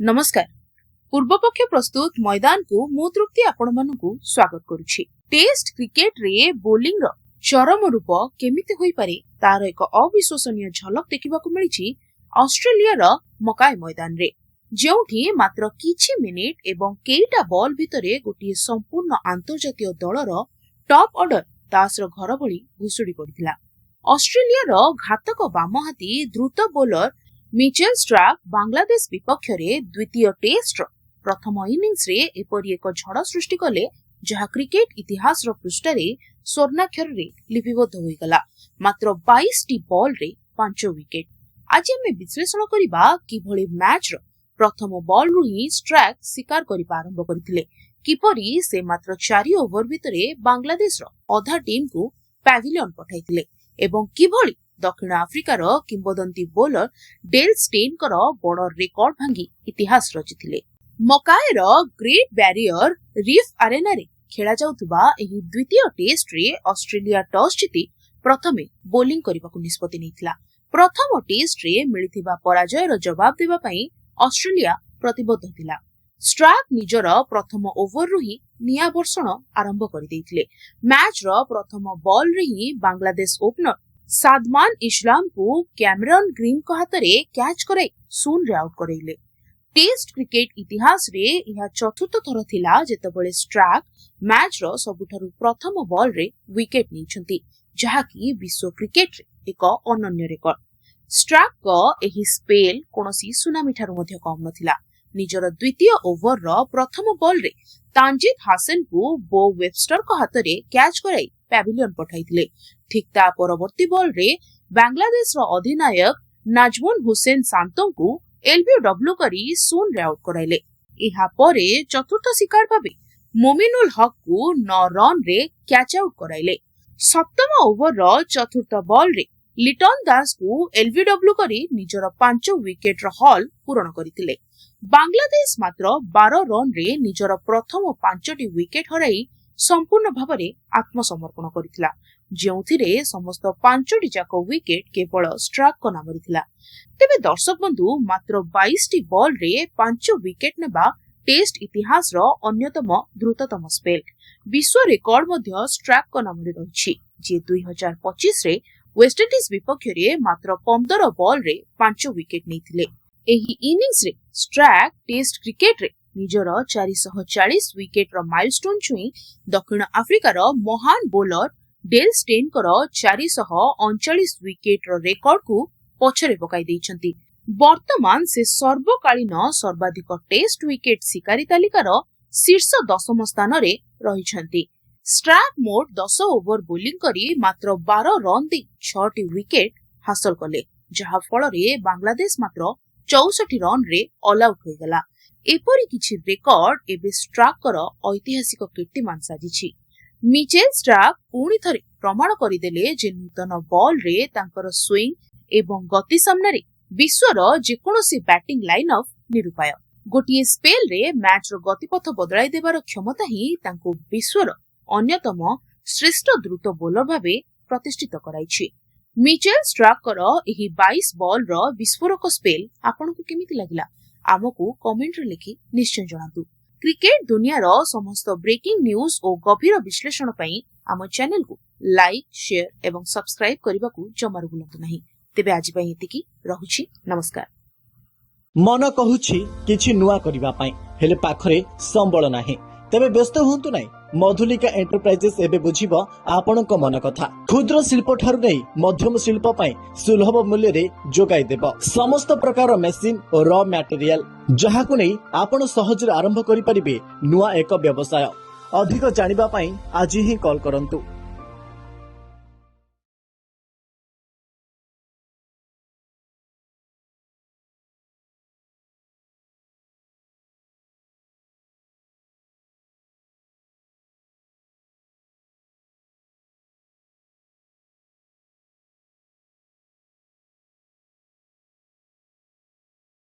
नमस्कार। पूर्वपक्ष प्रस्तुत मैदान को मु तृप्ति आपण मानकु स्वागत करुछि। टेस्ट क्रिकेट रे बोलिंग रो चरम रूप केमिति होई पारे तार एक अविश्वसनीय झलक देखिबाकु मिलिछि ऑस्ट्रेलिया रो मकाई मैदान रे, जेउठी मात्र किछि मिनिट एवं केइटा बॉल भितरे गोटिए संपूर्ण अंतर्जातीय दलर टॉप ऑर्डर तास रो घर भली भुसुडी पड़िथिला। ऑस्ट्रेलिया रो घातक बामहाती द्रुत बोलर मिचेल स्ट्राक बांग्लादेश विपक्ष रे द्वितीय टेस्ट प्रथम इनिंग्स रे एपरि एक झड़ सृष्टि कले जहा क्रिकेट इतिहास रो पृष्ठ रे स्वर्णाक्षर रे लिपिबद्ध होई गला। मात्र 22 टी बॉल रे 5 विकेट। आज हम विश्लेषण करिबा कि भली मैच रो प्रथम बॉल रु ही स्ट्राक शिकार करि आरंभ करथिले, किपरि से मात्र 4 ओवर भितरे बांग्लादेश रो आधा टीम को पैविलियन पठाइथिले एवं किभली दक्षिण आफ्रिकार किंबदंती बोलर डेल स्टेन कर बड़ रेकर्ड भांगी इतिहास रचिथिले। मकाएर ग्रेट बैरियर रीफ अरेना रे खेला जाउतबा एही द्वितीय टेस्ट रे ऑस्ट्रेलिया टॉस जीति प्रथमे बोलिंग करबाकू निष्पत्ति नेथिला। प्रथम टेस्ट रे मिलिथिबा पराजयर जवाब देबा पई ऑस्ट्रेलिया प्रतिबद्ध थिला। स्ट्राक निजर प्रथम ओवर रु ही निया वर्षण आरंभ कर देथिले। मैच रो प्रथम बॉल रे ही बांग्लादेश ओपनर सादमान इस्लाम को कैमरन ग्रीन को हाथ रे कैच कराई शून्य आउट करैले। टेस्ट क्रिकेट इतिहास रे यह चतुर्थ थर थिला जेतेबेले स्ट्राक मैच रो सबुठारु प्रथम बॉल रे विकेट नेछंती, जहा कि विश्व क्रिकेट रे एक अनन्य रेकर्ड। स्ट्राक को एही स्पेल कोनोसी सुनामी ठारु मध्य कम नथिला। निजर द्वितीय ओवर रो प्रथम बॉल रे तानजीद हासन को बो वेबस्टर को हाथ रे कैच कराई पैविलियन पठाइथिले। ठीक ता परवर्ती बॉल रे बांग्लादेश रो अधिनायक नाजमुन हुसैन सांतों को एलबीडब्ल्यू करी शून्य आउट कराइले। एहा परे चतुर्थ शिकार भाबे मोमिनुल हक को 9 रन रे कैच आउट कराइले। सप्तम ओवर रो चतुर्थ बॉल रे लिटन दास को एलबीडब्ल्यू करी निजर 5 विकेट रो हॉल पूर्ण करिथिले। बांग्लादेश मात्र 12 रन रे निजर प्रथम 5टी विकेट हराई संपूर्ण भावरे आत्मसमर्पण करिथिला, जेउथिरे समस्त 5टी जाक विकेट केवल स्ट्राक को नाम थिला। तेबे दर्शक बंधु मात्र 22 टी बॉल रे 5 विकेट नेबा टेस्ट इतिहास रो अन्यतम द्रुततम स्पेल। विश्व रिकॉर्ड मध्य स्ट्राक को नाम रहिछि, जे 2025 रे वेस्ट इंडीज विपक्ष रे मात्र 15 बॉल रे 5 विकेट नेथिले। एही इनिंग्स रे स्ट्राक टेस्ट क्रिकेट रे निजर 440 विकेट रो माइलस्टोन छुई दक्षिण आफ्रिकार महान बोलर डेल स्टेन कर 439 विकेट रो रेकर्ड को पछरे पकाई दैछंती। वर्तमान से सर्वकालीन सर्वाधिक टेस्ट विकेट शिकारी तालिकार शीर्ष 10 स्थान रे रहिछंती। स्ट्राक मोट 10 ओवर बोलिंग करी मात्र 12 रन दे 6टी विकेट हासिल कले, जहा फल रे बांग्लादेश मात्र 64 रन रे ऑल आउट होई गला। एपरि किछि रेकर्ड एबे स्ट्राक कर ऐतिहासिक कीर्तिमान साजिछि। मिचेल स्ट्राक पुणी थरे प्रमाण करिदेले जे नूतन बॉल रे तांकर स्विंग एवं गति सामने विश्वर जेकोनोसी बैटिंग लाइनअप निरूपाय। गोटिए स्पेल रे मैच रो गतिपथ बदलाई देबार क्षमता ही तांको विश्वर अन्यतम श्रेष्ठ द्रुत बोलर भाबे प्रतिष्ठित कराइछि। मिचेल स्ट्राक कर एही 22 बॉल रो विस्फोरक स्पेल आपनको केमिति लागिला आमको कमेंट रे लिखि निश्चय जणातु। क्रिकेट दुनिया रो समस्त ब्रेकिंग न्यूज और गभीर विश्लेषण पई आम चैनल को लाइक, शेयर एवं सब्सक्राइब करबाकू जमार भूलंतु नहीं। तेबे आज पई एतिकी रहुछि। नमस्कार। मन कहूछि किछि नुआ करिबा पई हेले पाखरे संबळ नाही, तेबे व्यस्त होंतु नाही। मधुलिका एंटरप्राइजेस एबे बुझिबो आपनक मन कथा। क्षुद्र शिल्प ठारु नै मध्यम शिल्प पई सुलभ मूल्य रे जोगाई देबो समस्त प्रकार मेसिन और रॉ मटेरियल, जहाकु नै आपण सहज आरंभ करि परिबे नुआ एक व्यवसाय। अधिक जानिबा पई आज ही कॉल करंतु।